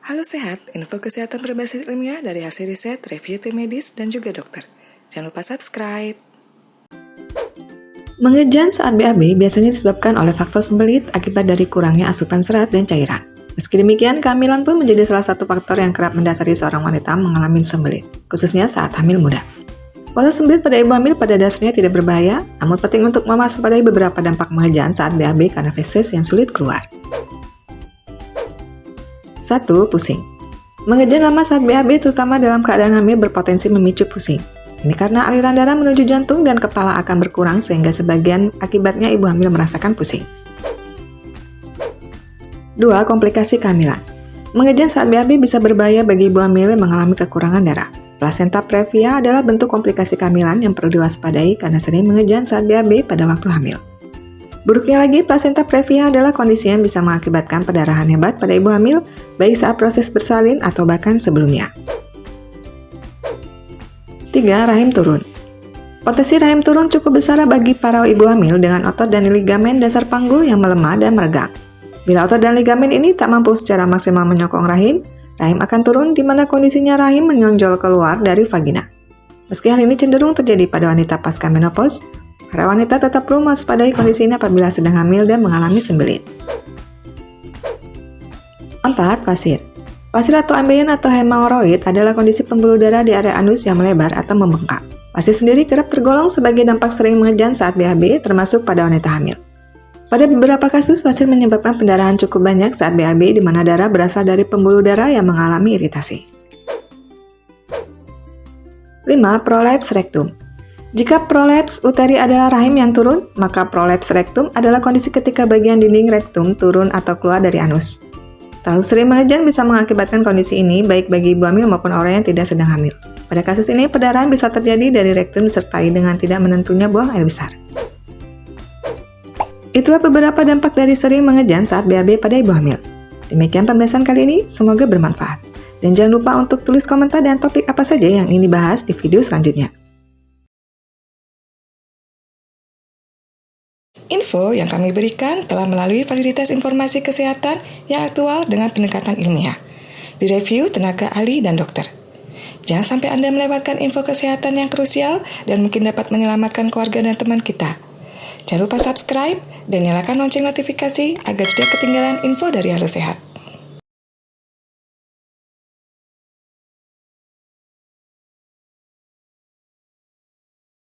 Halo Sehat, info kesehatan berbasis ilmiah dari hasil riset, review tim medis, dan juga dokter. Jangan lupa subscribe. Mengejan saat BAB biasanya disebabkan oleh faktor sembelit akibat dari kurangnya asupan serat dan cairan. Meski demikian, kehamilan pun menjadi salah satu faktor yang kerap mendasari seorang wanita mengalami sembelit, khususnya saat hamil muda. Walau sembelit pada ibu hamil pada dasarnya tidak berbahaya, namun penting untuk mewaspadai beberapa dampak mengejan saat BAB karena feses yang sulit keluar. 1. Pusing. Mengejan lama saat BAB terutama dalam keadaan hamil berpotensi memicu pusing. Ini karena aliran darah menuju jantung dan kepala akan berkurang sehingga sebagian akibatnya ibu hamil merasakan pusing. 2. Komplikasi kehamilan. Mengejan saat BAB bisa berbahaya bagi ibu hamil yang mengalami kekurangan darah. Plasenta previa adalah bentuk komplikasi kehamilan yang perlu diwaspadai karena sering mengejan saat BAB pada waktu hamil. Buruknya lagi, plasenta previa adalah kondisi yang bisa mengakibatkan perdarahan hebat pada ibu hamil, baik saat proses bersalin atau bahkan sebelumnya. 3. Rahim turun. Potensi rahim turun cukup besar bagi para ibu hamil dengan otot dan ligamen dasar panggul yang melemah dan meregang. Bila otot dan ligamen ini tak mampu secara maksimal menyokong rahim, rahim akan turun di mana kondisinya rahim menonjol keluar dari vagina. Meski hal ini cenderung terjadi pada wanita pasca menopause, para wanita tetap perlu mewaspadai kondisi ini apabila sedang hamil dan mengalami sembelit. 4. Pasir. Pasir atau ambeien atau hemoroid adalah kondisi pembuluh darah di area anus yang melebar atau membengkak. Pasir sendiri kerap tergolong sebagai dampak sering mengejan saat BAB, termasuk pada wanita hamil. Pada beberapa kasus, pasir menyebabkan pendarahan cukup banyak saat BAB di mana darah berasal dari pembuluh darah yang mengalami iritasi. 5. Prolaps rektum. Jika prolaps uteri adalah rahim yang turun, maka prolaps rektum adalah kondisi ketika bagian dinding rektum turun atau keluar dari anus. Terlalu sering mengejan bisa mengakibatkan kondisi ini baik bagi ibu hamil maupun orang yang tidak sedang hamil. Pada kasus ini, perdarahan bisa terjadi dari rektum disertai dengan tidak menentunya buang air besar. Itulah beberapa dampak dari sering mengejan saat BAB pada ibu hamil. Demikian pembahasan kali ini, semoga bermanfaat. Dan jangan lupa untuk tulis komentar dan topik apa saja yang ingin dibahas di video selanjutnya. Info yang kami berikan telah melalui validitas informasi kesehatan yang aktual dengan pendekatan ilmiah, direview tenaga ahli dan dokter. Jangan sampai Anda melewatkan info kesehatan yang krusial dan mungkin dapat menyelamatkan keluarga dan teman kita. Jangan lupa subscribe dan nyalakan lonceng notifikasi agar tidak ketinggalan info dari Halo Sehat.